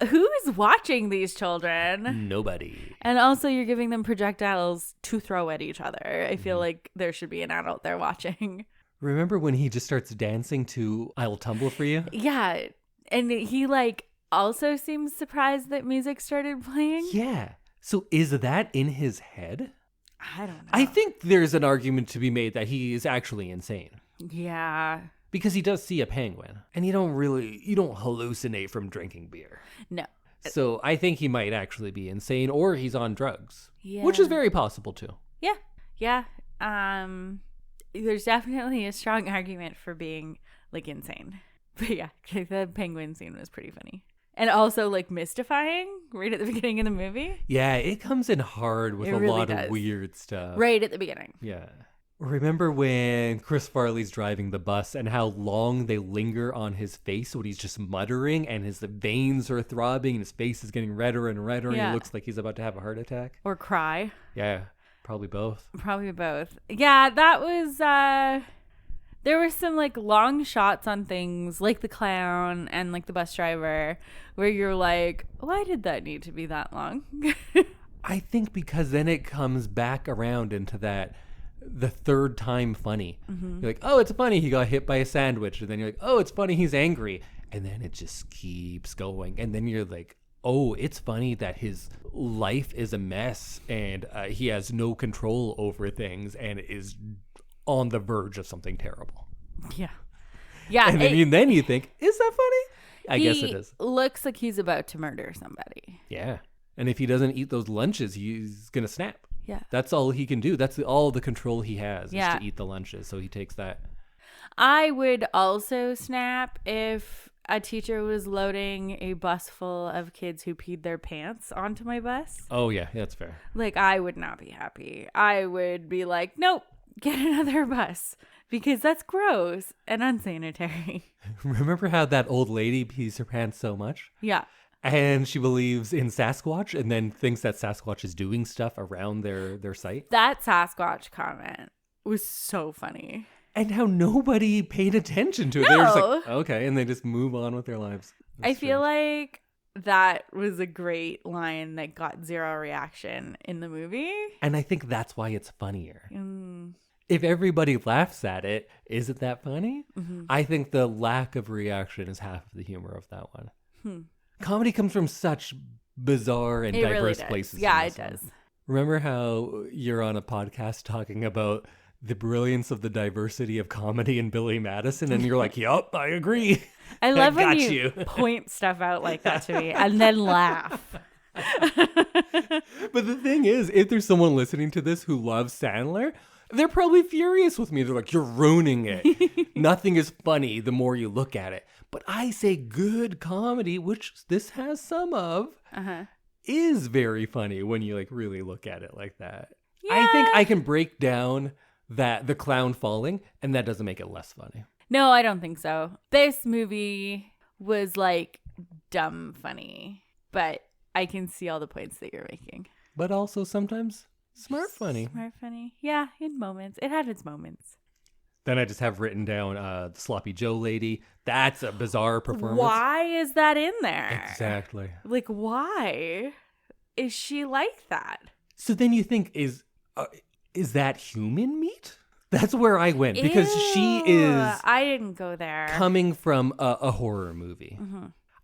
who is watching these children? Nobody. And also you're giving them projectiles to throw at each other. I feel like there should be an adult there watching. Remember when he just starts dancing to I'll Tumble For You? Yeah. And he like also seems surprised that music started playing. Yeah. So is that in his head? I don't know. I think there's an argument to be made that he is actually insane. Yeah. Because he does see a penguin, and you don't hallucinate from drinking beer. No. So I think he might actually be insane, or he's on drugs. Yeah. Which is very possible too. Yeah. Yeah. There's definitely a strong argument for being like insane. But yeah, the penguin scene was pretty funny. And also like mystifying right at the beginning of the movie. Yeah, it comes in hard with a lot of weird stuff. Right at the beginning. Yeah. Remember when Chris Farley's driving the bus and how long they linger on his face when he's just muttering and his veins are throbbing and his face is getting redder and redder and he looks like he's about to have a heart attack? Or cry. Yeah, probably both. Probably both. Yeah, that was... there were some like long shots on things like the clown and like the bus driver where you're like, why did that need to be that long? I think because then it comes back around into that the third time funny. Mm-hmm. You're like, oh, it's funny he got hit by a sandwich. And then you're like, oh, it's funny he's angry. And then it just keeps going. And then you're like, oh, it's funny that his life is a mess and he has no control over things and is on the verge of something terrible. Yeah. Yeah. And then you think, is that funny? I guess it is. Looks like he's about to murder somebody. Yeah. And if he doesn't eat those lunches, he's going to snap. Yeah. That's all he can do. That's all the control he has is Yeah. to eat the lunches. So he takes that. I would also snap if a teacher was loading a bus full of kids who peed their pants onto my bus. Oh, yeah, that's fair. Like, I would not be happy. I would be like, nope, get another bus because that's gross and unsanitary. Remember how that old lady pees her pants so much? Yeah. And she believes in Sasquatch and then thinks that Sasquatch is doing stuff around their site? That Sasquatch comment was so funny. And how nobody paid attention to it. No. They were just like, okay, and they just move on with their lives. I feel like that was a great line that got zero reaction in the movie. And I think that's why it's funnier. Mm. If everybody laughs at it, is it that funny? Mm-hmm. I think the lack of reaction is half of the humor of that one. Comedy comes from such bizarre and It really diverse does. places. Yeah, in it this one. does. Remember how you're on a podcast talking about the brilliance of the diversity of comedy in Billy Madison, and you're like, yup, I agree. I love when Got you point stuff out like that to me and then laugh. But the thing is, if there's someone listening to this who loves Sandler, they're probably furious with me. They're like, you're ruining it. Nothing is funny the more you look at it. But I say good comedy, which this has some of, is very funny when you like really look at it like that. Yeah. I think I can break down that the clown falling, and that doesn't make it less funny. No, I don't think so. This movie was like dumb funny, but I can see all the points that you're making. But also sometimes smart funny. Smart funny. Yeah, in moments. It had its moments. Then I just have written down the Sloppy Joe lady. That's a bizarre performance. Why is that in there? Exactly. Like, why is she like that? So then you think, is that human meat? That's where I went, because she is I didn't go there. coming from a horror movie.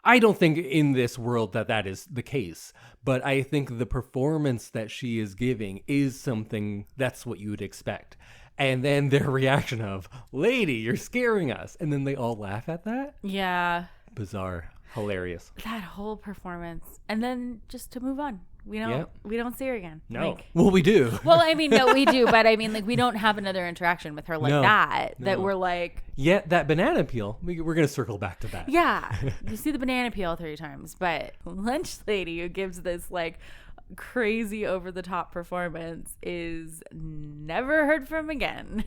I don't think in this world that is the case, but I think the performance that she is giving is something that's what you would expect. And then their reaction of, lady, you're scaring us. And then they all laugh at that. Yeah. Bizarre. Hilarious. That whole performance. And then just to move on. We don't Yeah. we don't see her again. No. Like, Well, we do. well, I mean, no, we do, but I mean, like, we don't have another interaction with her like No. that No. we're like, Yet that banana peel, we're going to circle back to that. yeah, you see the banana peel 3 times, but lunch lady who gives this like crazy over the top performance is never heard from again.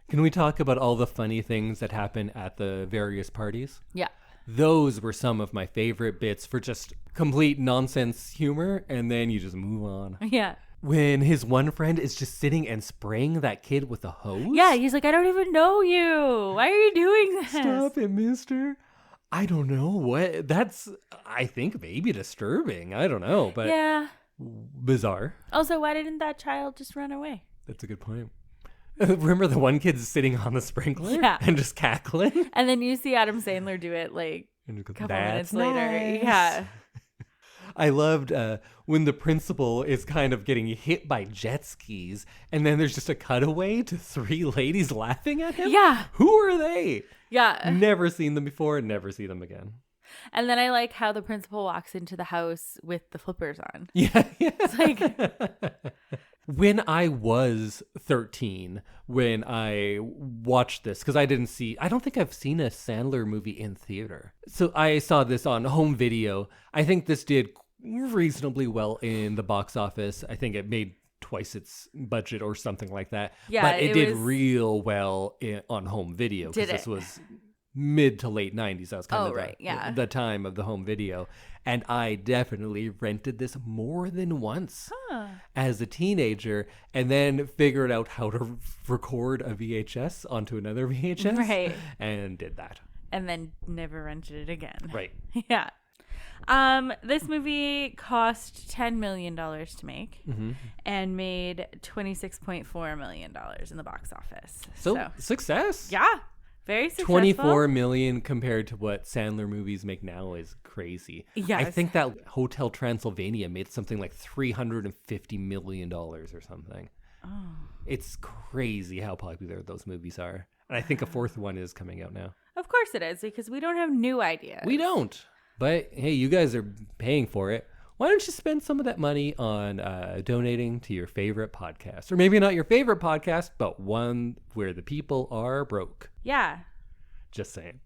Can we talk about all the funny things that happen at the various parties? Yeah. Those were some of my favorite bits for just complete nonsense humor, and then you just move on. Yeah. When his one friend is just sitting and spraying that kid with a hose? Yeah, he's like, I don't even know you. Why are you doing this? Stop it, mister. I don't know what. That's, I think, maybe disturbing. I don't know, but Yeah. bizarre. Also, why didn't that child just run away? That's a good point. Remember the one kid sitting on the sprinkler Yeah. and just cackling? And then you see Adam Sandler do it like And you go, a couple "That's minutes later. nice." Yeah. I loved when the principal is kind of getting hit by jet skis, and then there's just a cutaway to 3 ladies laughing at him. Yeah. Who are they? Yeah. Never seen them before, never see them again. And then I like how the principal walks into the house with the flippers on. Yeah. It's like, When I was 13, when I watched this, because I don't think I've seen a Sandler movie in theater. So I saw this on home video. I think this did reasonably well in the box office. I think it made twice its budget or something like that. Yeah, but it did was- real well on home video. Did This it? was mid to late 90s. That was kind Oh, of right, yeah. the time of the home video. And I definitely rented this more than once as a teenager, and then figured out how to record a VHS onto another VHS. Right. And did that. and then never rented it again. Right. Yeah. This movie cost $10 million to make and made $26.4 million in the box office. So success. Yeah. Very successful. 24 million compared to what Sandler movies make now is crazy. Yes. I think that Hotel Transylvania made something like $350 million or something. Oh. It's crazy how popular those movies are. And I think a 4th one is coming out now. Of course it is, because we don't have new ideas. We don't. But hey, you guys are paying for it. why don't you spend some of that money on donating to your favorite podcast? Or maybe not your favorite podcast, but one where the people are broke. Yeah. Just saying.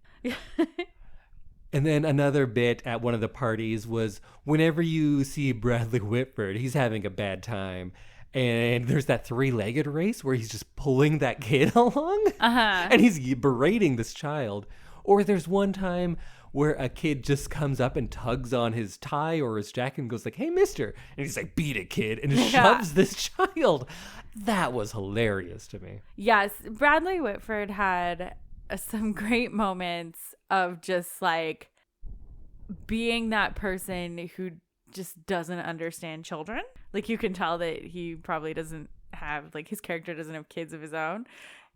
And then another bit at one of the parties was whenever you see Bradley Whitford, he's having a bad time. And there's that 3-legged race where he's just pulling that kid along. And he's berating this child. Or there's one time where a kid just comes up and tugs on his tie or his jacket and goes like, hey, mister. And he's like, beat it, kid. And shoves this child. That was hilarious to me. Yes. Bradley Whitford had some great moments of just like being that person who just doesn't understand children. Like you can tell that he probably doesn't have, like his character doesn't have kids of his own.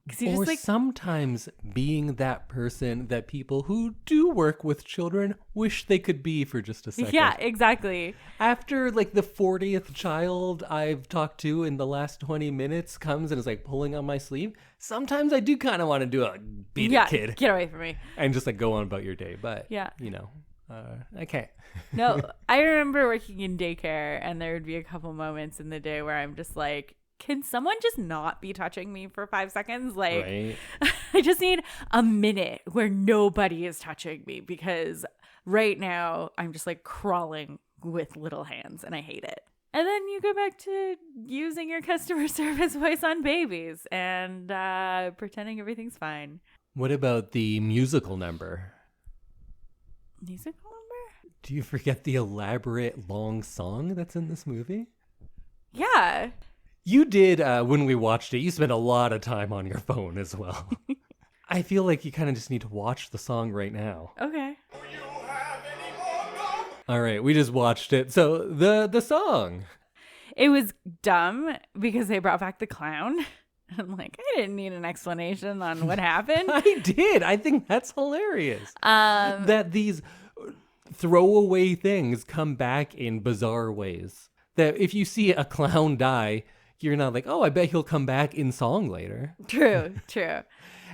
Or just, like, sometimes being that person that people who do work with children wish they could be for just a second. Yeah, exactly. After like the 40th child I've talked to in the last 20 minutes comes and is like pulling on my sleeve, sometimes I do kind of want to do a beat it, kid. Get away from me. And just like go on about your day. But, you know, I can't. No, I remember working in daycare and there would be a couple moments in the day where I'm just like, can someone just not be touching me for 5 seconds? Like, right. I just need a minute where nobody is touching me because right now I'm just like crawling with little hands and I hate it. And then you go back to using your customer service voice on babies and pretending everything's fine. What about the musical number? Musical number? Do you forget the elaborate long song that's in this movie? Yeah. You did, when we watched it, you spent a lot of time on your phone as well. I feel like you kind of just need to watch the song right now. Okay. All right, we just watched it. So the song. It was dumb because they brought back the clown. I'm like, I didn't need an explanation on what happened. I did. I think that's hilarious. That these throwaway things come back in bizarre ways. That if you see a clown die, you're not like, oh, I bet he'll come back in song later. True.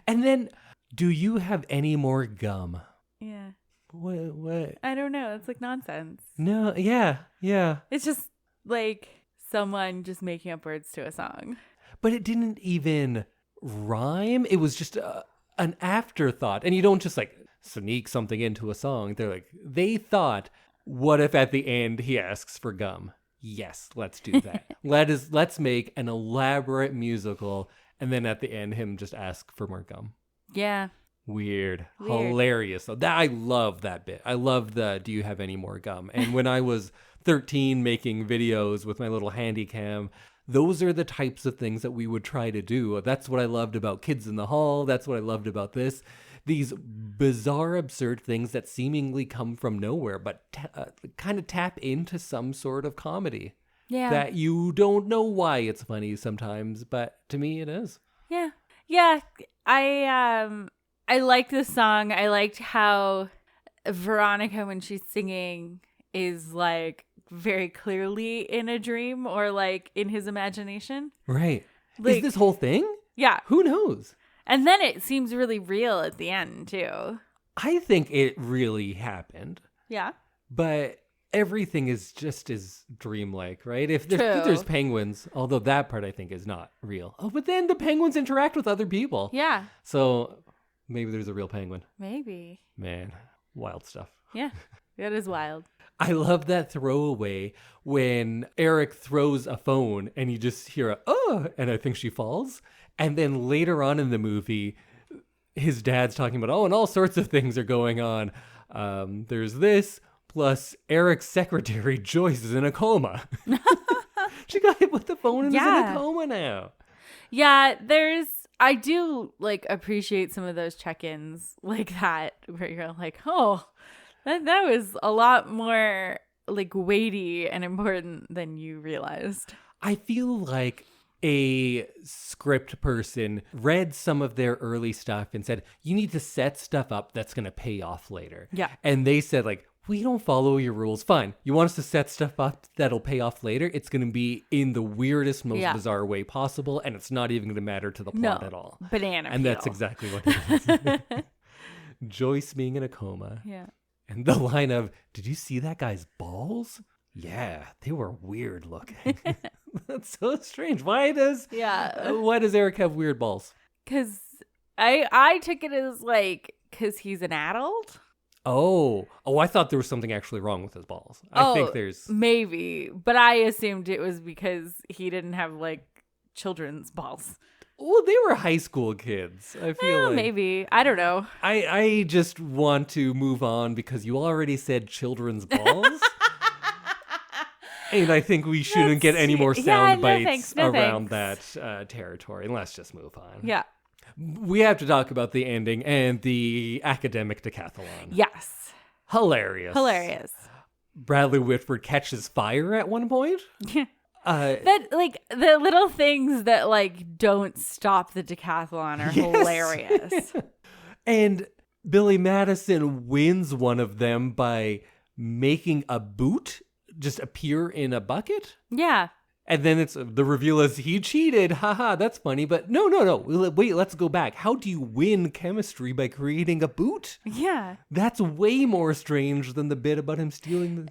And then, do you have any more gum? Yeah. What? I don't know. It's like nonsense. No, yeah. It's just like someone just making up words to a song. But it didn't even rhyme. It was just an afterthought. And you don't just like sneak something into a song. They thought, what if at the end he asks for gum? Yes, let's do that. Let's make an elaborate musical, and then at the end, him just ask for more gum. Yeah. Weird. Hilarious. So I love that bit. I love the do you have any more gum? And when I was 13 making videos with my little handy cam, those are the types of things that we would try to do. That's what I loved about Kids in the Hall. That's what I loved about this. These bizarre, absurd things that seemingly come from nowhere, but kind of tap into some sort of comedy. Yeah. That you don't know why it's funny sometimes, but to me it is. Yeah. Yeah. I liked this song. I liked how Veronica, when she's singing, is like very clearly in a dream or like in his imagination. Right. Like, is this whole thing? Yeah. Who knows? And then it seems really real at the end, too. I think it really happened. Yeah. But everything is just as dreamlike, right? If there's penguins, although that part I think is not real. Oh, but then the penguins interact with other people. Yeah. So maybe there's a real penguin. Maybe. Man, wild stuff. Yeah, that is wild. I love that throwaway when Eric throws a phone and you just hear a, oh, and I think she falls. And then later on in the movie, his dad's talking about, oh, and all sorts of things are going on. There's this, plus Eric's secretary, Joyce, is in a coma. She got hit with the phone and is in a coma now. Yeah, I do like appreciate some of those check-ins like that, where you're like, oh, that was a lot more like weighty and important than you realized. I feel like a script person read some of their early stuff and said, you need to set stuff up that's going to pay off later. Yeah. And they said, like, we don't follow your rules. Fine. You want us to set stuff up that'll pay off later? It's going to be in the weirdest, most bizarre way possible, and it's not even going to matter to the plot at all. Banana And peel. that's exactly what it is. Joyce being in a coma. Yeah. And the line of, did you see that guy's balls? Yeah, they were weird looking. That's so strange. Why does Eric have weird balls? Because I took it as like, because he's an adult. Oh, I thought there was something actually wrong with his balls. I think there's maybe, but I assumed it was because he didn't have like children's balls. Well, they were high school kids. I feel like maybe. I don't know. I just want to move on because you already said children's balls. And I think we shouldn't get any more sound bites around that territory. And let's just move on. Yeah. We have to talk about the ending and the academic decathlon. Yes. Hilarious. Bradley Whitford catches fire at one point. Yeah. That like the little things that like don't stop the decathlon are hilarious. And Billy Madison wins one of them by making a boot just appear in a bucket. Yeah. And then it's the reveal is he cheated. Haha, that's funny. But no. Wait, let's go back. How do you win chemistry by creating a boot? Yeah. That's way more strange than the bit about him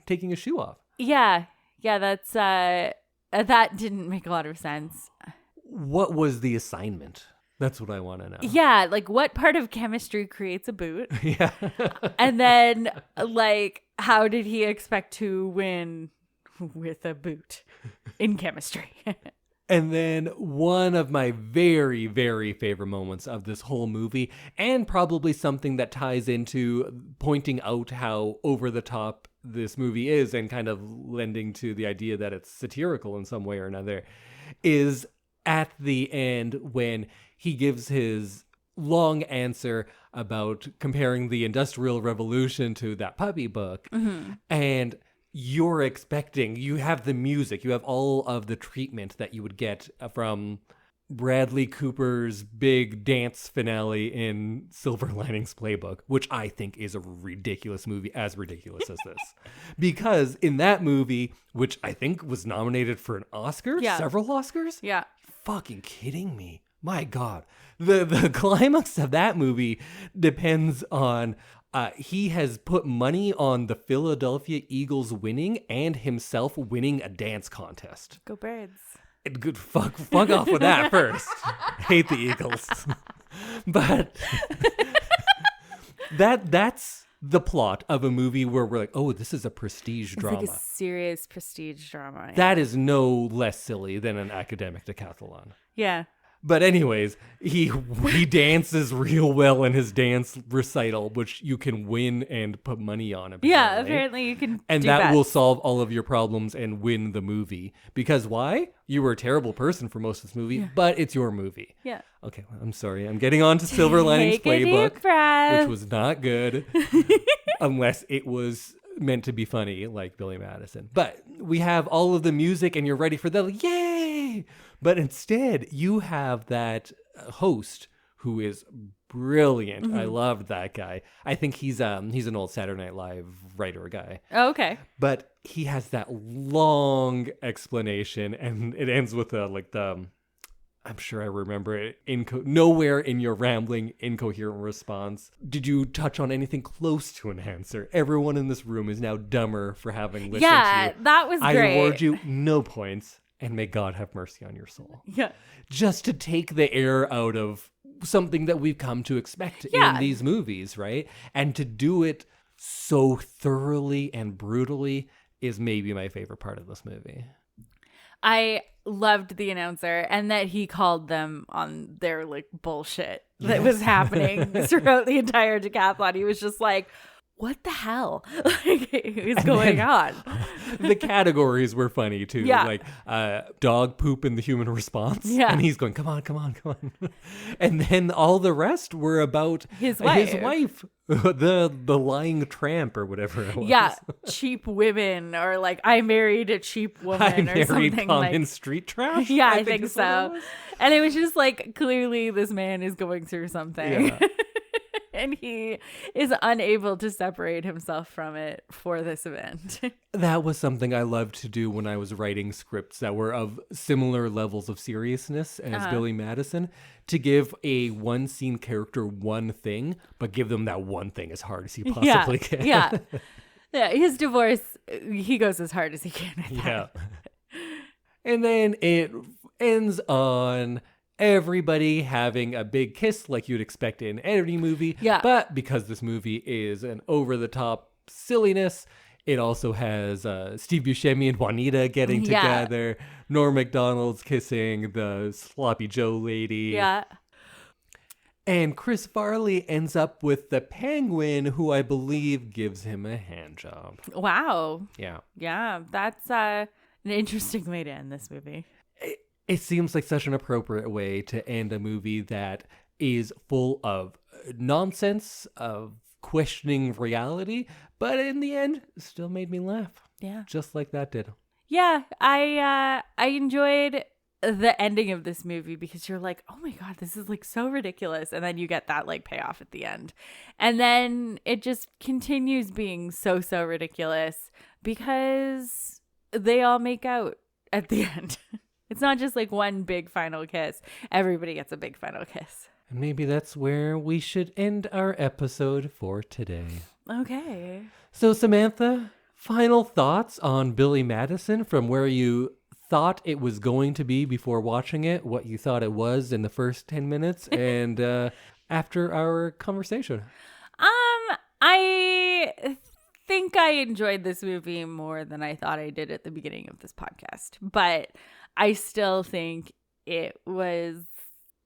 taking a shoe off. Yeah. Yeah, that's that didn't make a lot of sense. What was the assignment? That's what I want to know. Yeah, like what part of chemistry creates a boot? Yeah. And then like how did he expect to win with a boot in chemistry? And then one of my very, very favorite moments of this whole movie, and probably something that ties into pointing out how over the top this movie is and kind of lending to the idea that it's satirical in some way or another, is at the end when he gives his long answer about comparing the Industrial Revolution to that puppy book. Mm-hmm. And you're expecting, you have the music, you have all of the treatment that you would get from Bradley Cooper's big dance finale in Silver Linings Playbook, which I think is a ridiculous movie, as ridiculous as this. Because in that movie, which I think was nominated for an Oscar, several Oscars? Yeah. Fucking kidding me. My God. The climax of that movie depends on he has put money on the Philadelphia Eagles winning and himself winning a dance contest. Go Birds. Good fuck off with that first. Hate the Eagles. But that's the plot of a movie where we're like, oh, this is a prestige drama. It's like a serious prestige drama. Yeah. That is no less silly than an academic decathlon. Yeah. But anyways, he dances real well in his dance recital, which you can win and put money on. Apparently you can and that will solve all of your problems and win the movie. Because why? You were a terrible person for most of this movie, but it's your movie. Yeah. Okay, well, I'm sorry. I'm getting on to Silver Linings Playbook, which was not good, unless it was meant to be funny, like Billy Madison. But we have all of the music, and you're ready for the yay! But instead, you have that host who is brilliant. Mm-hmm. I love that guy. I think he's an old Saturday Night Live writer guy. Oh, okay. But he has that long explanation, and it ends with I'm sure I remember it. Nowhere in your rambling, incoherent response did you touch on anything close to an answer. Everyone in this room is now dumber for having listened to you. Yeah, that was great. I award you no points, and may God have mercy on your soul. Yeah. Just to take the air out of something that we've come to expect in these movies, right? And to do it so thoroughly and brutally is maybe my favorite part of this movie. I loved the announcer and that he called them on their like bullshit that was happening throughout the entire decathlon. He was just like, what the hell is going on? The categories were funny too. Yeah. Like dog poop in the human response. Yeah. And he's going, come on. And then all the rest were about his wife. The lying tramp or whatever it was. Yeah. Cheap women, or like I married a cheap woman or something. Common street trash? Yeah, I think so. And it was just like, clearly this man is going through something. Yeah. And he is unable to separate himself from it for this event. That was something I loved to do when I was writing scripts that were of similar levels of seriousness as Billy Madison, to give a one scene character one thing, but give them that one thing as hard as you possibly can. Yeah. Yeah, his divorce he goes as hard as he can at that. Yeah. And then it ends on everybody having a big kiss like you'd expect in any movie. Yeah. But because this movie is an over-the-top silliness, it also has Steve Buscemi and Juanita getting together, Norm Macdonald's kissing the Sloppy Joe lady. Yeah. And Chris Farley ends up with the penguin, who I believe gives him a hand job. Wow. Yeah. Yeah, that's an interesting way to end this movie. It seems like such an appropriate way to end a movie that is full of nonsense, of questioning reality, but in the end, still made me laugh. Yeah. Just like that did. Yeah, I enjoyed the ending of this movie because you're like, oh my God, this is like so ridiculous. And then you get that like payoff at the end. And then it just continues being so ridiculous because they all make out at the end. It's not just like one big final kiss. Everybody gets a big final kiss. And maybe that's where we should end our episode for today. Okay. So Samantha, final thoughts on Billy Madison from where you thought it was going to be before watching it, what you thought it was in the first 10 minutes, and after our conversation. I think I enjoyed this movie more than I thought I did at the beginning of this podcast, but I still think it was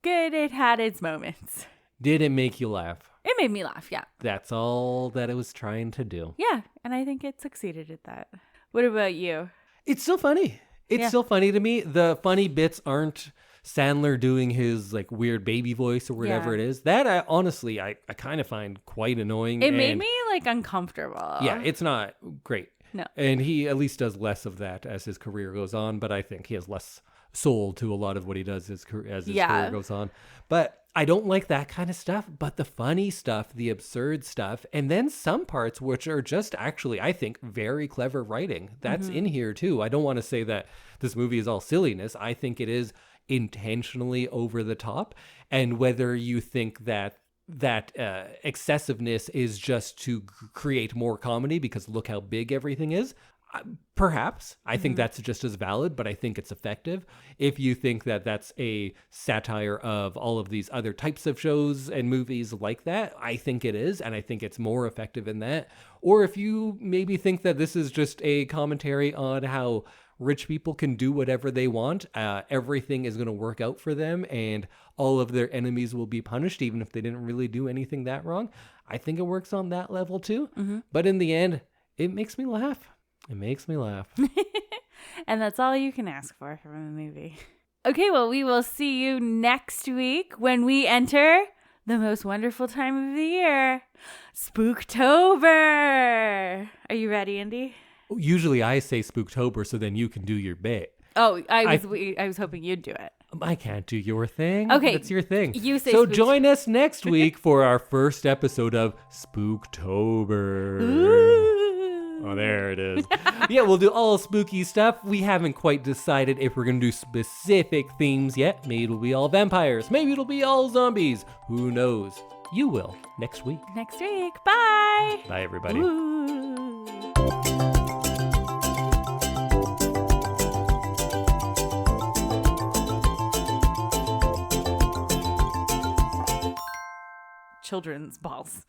good. It had its moments. Did it make you laugh? It made me laugh, yeah. That's all that it was trying to do. Yeah, and I think it succeeded at that. What about you? It's still funny. It's still funny to me. The funny bits aren't Sandler doing his like weird baby voice or whatever it is. That I honestly kind of find quite annoying. It made me like uncomfortable. Yeah, it's not great. No. And he at least does less of that as his career goes on, but I think he has less soul to a lot of what he does as his career goes on. But I don't like that kind of stuff, but the funny stuff, the absurd stuff, and then some parts which are just actually, I think, very clever writing. That's in here too. I don't want to say that this movie is all silliness. I think it is intentionally over the top. And whether you think that excessiveness is just to create more comedy because look how big everything is, perhaps. I think that's just as valid, but I think it's effective. If you think that that's a satire of all of these other types of shows and movies like that, I think it is, and I think it's more effective in that. Or if you maybe think that this is just a commentary on how rich people can do whatever they want, everything is going to work out for them, and all of their enemies will be punished, even if they didn't really do anything that wrong. I think it works on that level too. But in the end, it makes me laugh. It makes me laugh. And that's all you can ask for from a movie. Okay, well, we will see you next week when we enter the most wonderful time of the year, Spooktober. Are you ready, Indy? Usually I say Spooktober, so then you can do your bit. Oh, I was hoping you'd do it. I can't do your thing. Okay. That's your thing. You say so join us next week for our first episode of Spooktober. Ooh. Oh, there it is. Yeah, we'll do all spooky stuff. We haven't quite decided if we're going to do specific themes yet. Maybe it'll be all vampires. Maybe it'll be all zombies. Who knows? You will next week. Next week. Bye. Bye, everybody. Ooh. Children's balls.